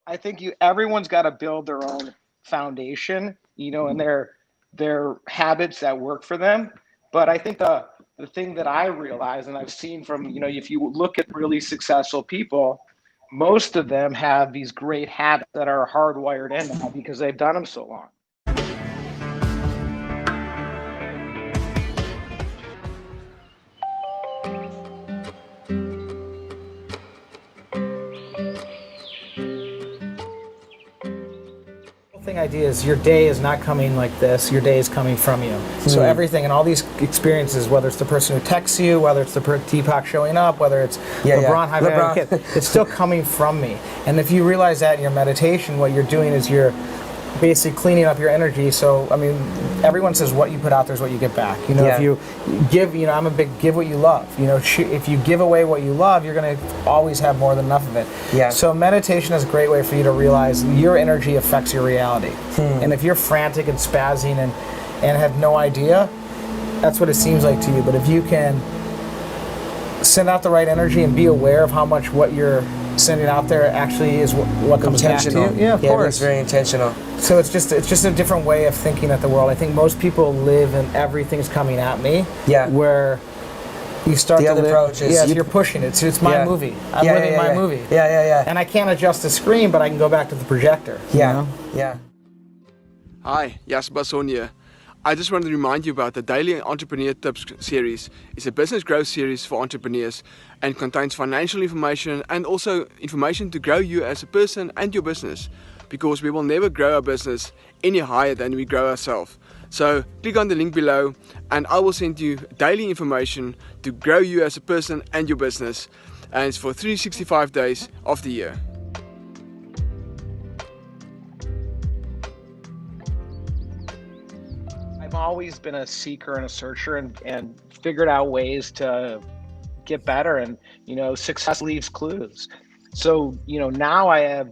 I think everyone's got to build their own foundation, and their habits that work for them. But I think the thing that I realize, and I've seen from, if you look at really successful people, most of them have these great habits that are hardwired in now because they've done them so long. Idea is your day is not coming like this. Your day is coming from you. So everything and all these experiences, whether it's the person who texts you, whether it's the Deepak showing up, whether it's LeBron having a kid, it's still coming from me. And if you realize that in your meditation, what you're doing is you're basically cleaning up your energy. So, I mean, everyone says what you put out there is what you get back. If you give, I'm a big give what you love. If you give away what you love, you're going to always have more than enough of it. Yeah. So meditation is a great way for you to realize your energy affects your reality. And if you're frantic and spazzing and have no idea, that's what it seems like to you. But if you can send out the right energy and be aware of how much what you're sending out there actually is what comes back to you. Yeah, of course. It's very intentional. So it's just a different way of thinking at the world. I think most people live in everything's coming at me. Yeah. Where you start to live. Approach is you're pushing it. So it's my movie. I'm living my movie. Yeah. And I can't adjust the screen, but I can go back to the projector. Yeah. Hi, Jasper Basson here. I just wanted to remind you about the Daily Entrepreneur Tips series. It's a business growth series for entrepreneurs and contains financial information and also information to grow you as a person and your business, because we will never grow our business any higher than we grow ourselves. So click on the link below and I will send you daily information to grow you as a person and your business, and it's for 365 days of the year. I've always been a seeker and a searcher and figured out ways to get better, and success leaves clues. So now I have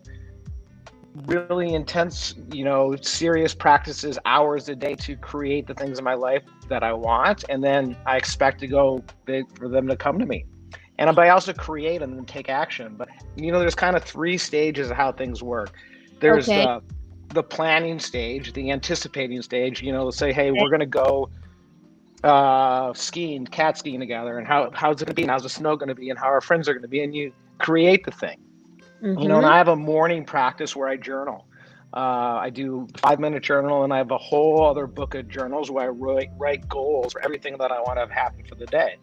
really intense serious practices, hours a day, to create the things in my life that I want, and then I expect to go big for them to come to me. But I also create and then take action. But there's kind of 3 stages of how things work. There's the planning stage, the anticipating stage. Let's say, hey, we're gonna go cat skiing together, and how's it gonna be, and how's the snow gonna be, and how our friends are gonna be, and you create the thing. And I have a morning practice where I journal. I do 5-minute journal, and I have a whole other book of journals where I write goals for everything that I want to have happen for the day.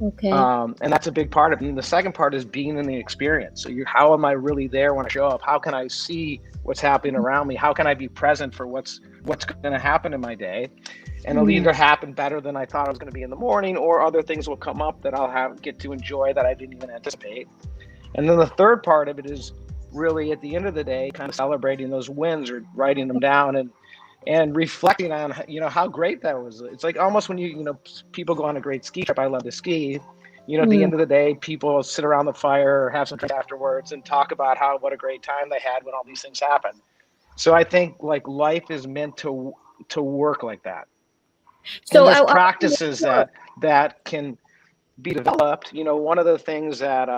Okay. And that's a big part of it. And the second part is being in the experience. So how am I really there when I show up? How can I see what's happening around me? How can I be present for what's going to happen in my day? And it'll either happen better than I thought it was going to be in the morning, or other things will come up that I'll get to enjoy that I didn't even anticipate. And then the third part of it is really, at the end of the day, kind of celebrating those wins or writing them down and reflecting on how great that was. It's like almost when people go on a great ski trip. I love to ski. At the end of the day, people sit around the fire or have some drinks afterwards and talk about what a great time they had when all these things happened. So I think life is meant to work like that. So there's practices that can be developed. One of the things that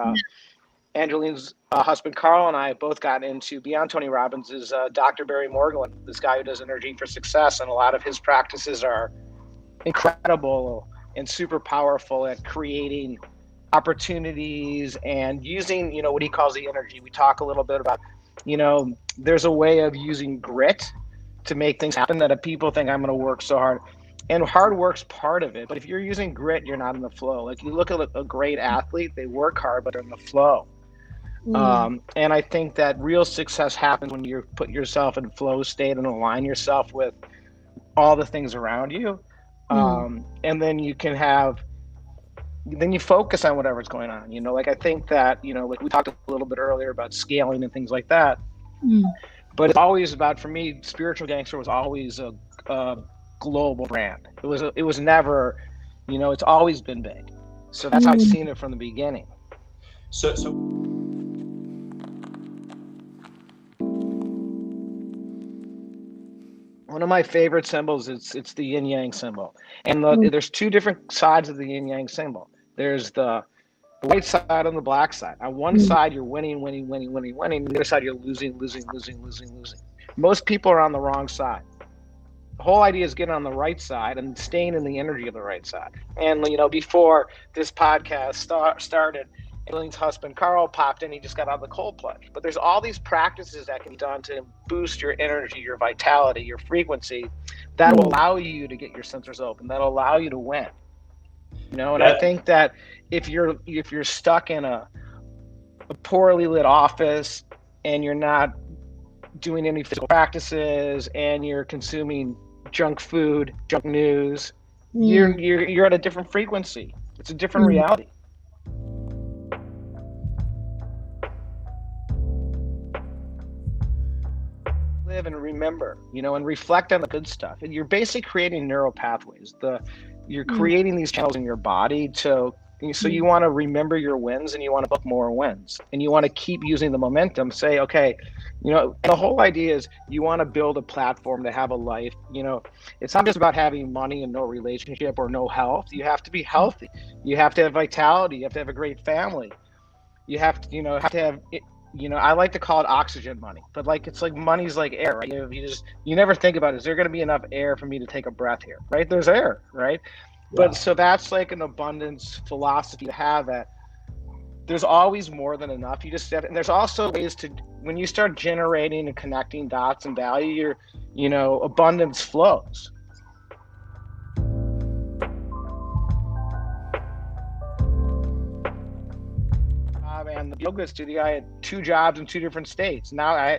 Angeline's husband Carl and I both got into beyond Tony Robbins is Dr. Barry Morgan, this guy who does Energy for Success, and a lot of his practices are incredible and super powerful at creating opportunities and using what he calls the energy. We talk a little bit about there's a way of using grit to make things happen that people think I'm going to work so hard. And hard work's part of it, but if you're using grit, you're not in the flow. Like, you look at a great athlete, they work hard, but they're in the flow. And I think that real success happens when you put yourself in flow state and align yourself with all the things around you. And then you focus on whatever's going on. I think that, like we talked a little bit earlier about scaling and things like that. But it's always about, for me, Spiritual Gangster was always a global brand. It was never, it's always been big. So that's how I've seen it from the beginning. So one of my favorite symbols, it's the yin yang symbol. And there's 2 different sides of the yin yang symbol. There's the the white side and the black side. On one side, you're winning. On the other side, you're losing. Most people are on the wrong side. The whole idea is getting on the right side and staying in the energy of the right side. And, before this podcast started, Eileen's husband, Carl, popped in. He just got out of the cold plunge. But there's all these practices that can be done to boost your energy, your vitality, your frequency, that will allow you to get your sensors open, that'll allow you to win. And I think that if you're stuck in a poorly lit office and you're not doing any physical practices and you're consuming junk food, junk news, you're at a different frequency. It's a different reality. Live and remember, and reflect on the good stuff. And you're basically creating neural pathways. You're creating these channels in your body so you want to remember your wins and you want to book more wins and you want to keep using the momentum. Say, okay, the whole idea is you want to build a platform to have a life. It's not just about having money and no relationship or no health. You have to be healthy. You have to have vitality. You have to have a great family. You have to, have to have, I like to call it oxygen money, but it's like money's like air, right? You never think about, is there going to be enough air for me to take a breath here, right? There's air, right? Yeah. But so that's like an abundance philosophy to have, that there's always more than enough. You just have, and there's also ways to, when you start generating and connecting dots and value, abundance flows. And the yoga studio, I had 2 jobs in 2 different states. Now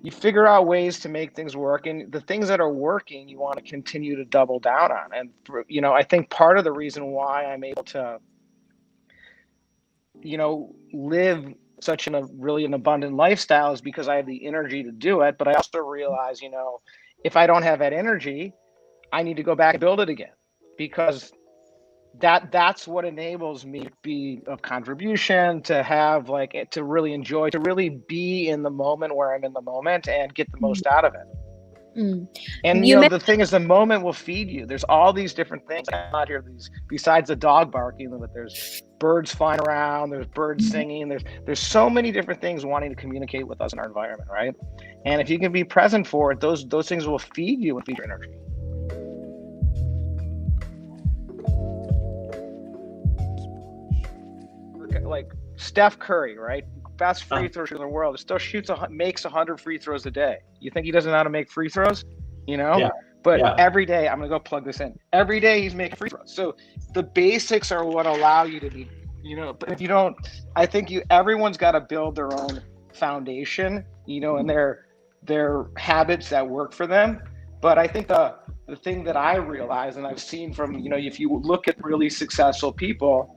you figure out ways to make things work, and the things that are working, you want to continue to double down on. And I think part of the reason why I'm able to, live such an abundant lifestyle is because I have the energy to do it. But I also realize, if I don't have that energy, I need to go back and build it again, because that's what enables me to be of contribution, to have to really enjoy, to really be in the moment where I'm in the moment and get the most out of it. And the thing is, the moment will feed you. There's all these different things out here, besides the dog barking, but there's birds flying around, there's birds singing, there's so many different things wanting to communicate with us in our environment, right? And if you can be present for it, those things will feed you and feed your energy. Like Steph Curry, right? Best free throw shooter in the world. Still makes 100 free throws a day. You think he doesn't know how to make free throws? Yeah. But every day, I'm gonna go plug this in. Every day he's making free throws. So the basics are what allow you to be, But if you don't, I think everyone's got to build their own foundation, and their habits that work for them. But I think the thing that I realize, and I've seen from, if you look at really successful people,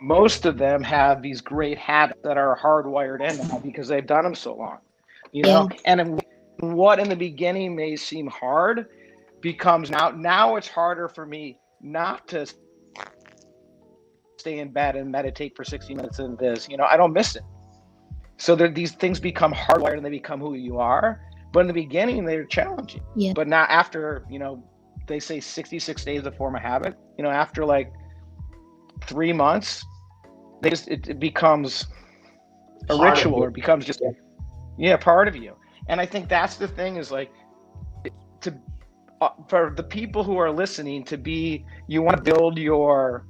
most of them have these great habits that are hardwired in them because they've done them so long, and what in the beginning may seem hard becomes now it's harder for me not to stay in bed and meditate for 60 minutes in this, I don't miss it. So these things become hardwired and they become who you are. But in the beginning, they're challenging. Yeah. But now after, they say 66 days to form a habit, after 3 months, it becomes a ritual, or it becomes just part of you. And I think that's the thing, is for the people who are listening, you want to build your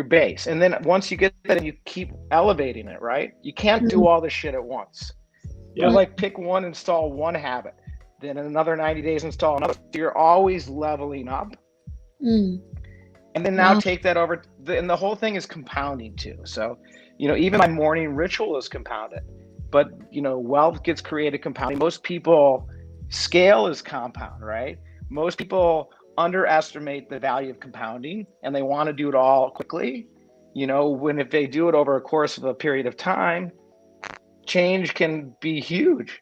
base. And then once you get that, and you keep elevating it, right? You can't do all this shit at once. Yeah. Pick one, install one habit, then in another 90 days, install another. You're always leveling up. And then now take that over, and the whole thing is compounding too. So, even my morning ritual is compounded, but, wealth gets created compounding. Most people, scale is compound, right? Most people underestimate the value of compounding, and they want to do it all quickly. If they do it over a course of a period of time, change can be huge,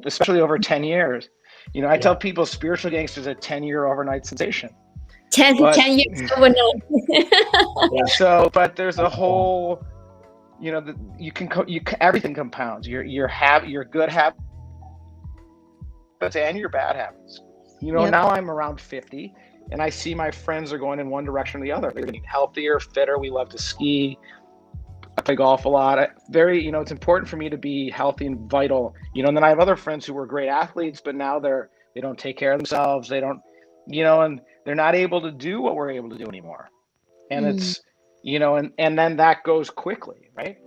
especially over 10 years. I tell people spiritual gangsters a 10-year overnight sensation. 10 years overnight. So, but there's a whole, everything compounds. Your good habits and your bad habits. Now I'm around 50, and I see my friends are going in one direction or the other. They're getting healthier, fitter. We love to ski. I play golf a lot. It's important for me to be healthy and vital. And then I have other friends who were great athletes, but now they don't take care of themselves. They don't, and they're not able to do what we're able to do anymore. And it's, and then that goes quickly, right?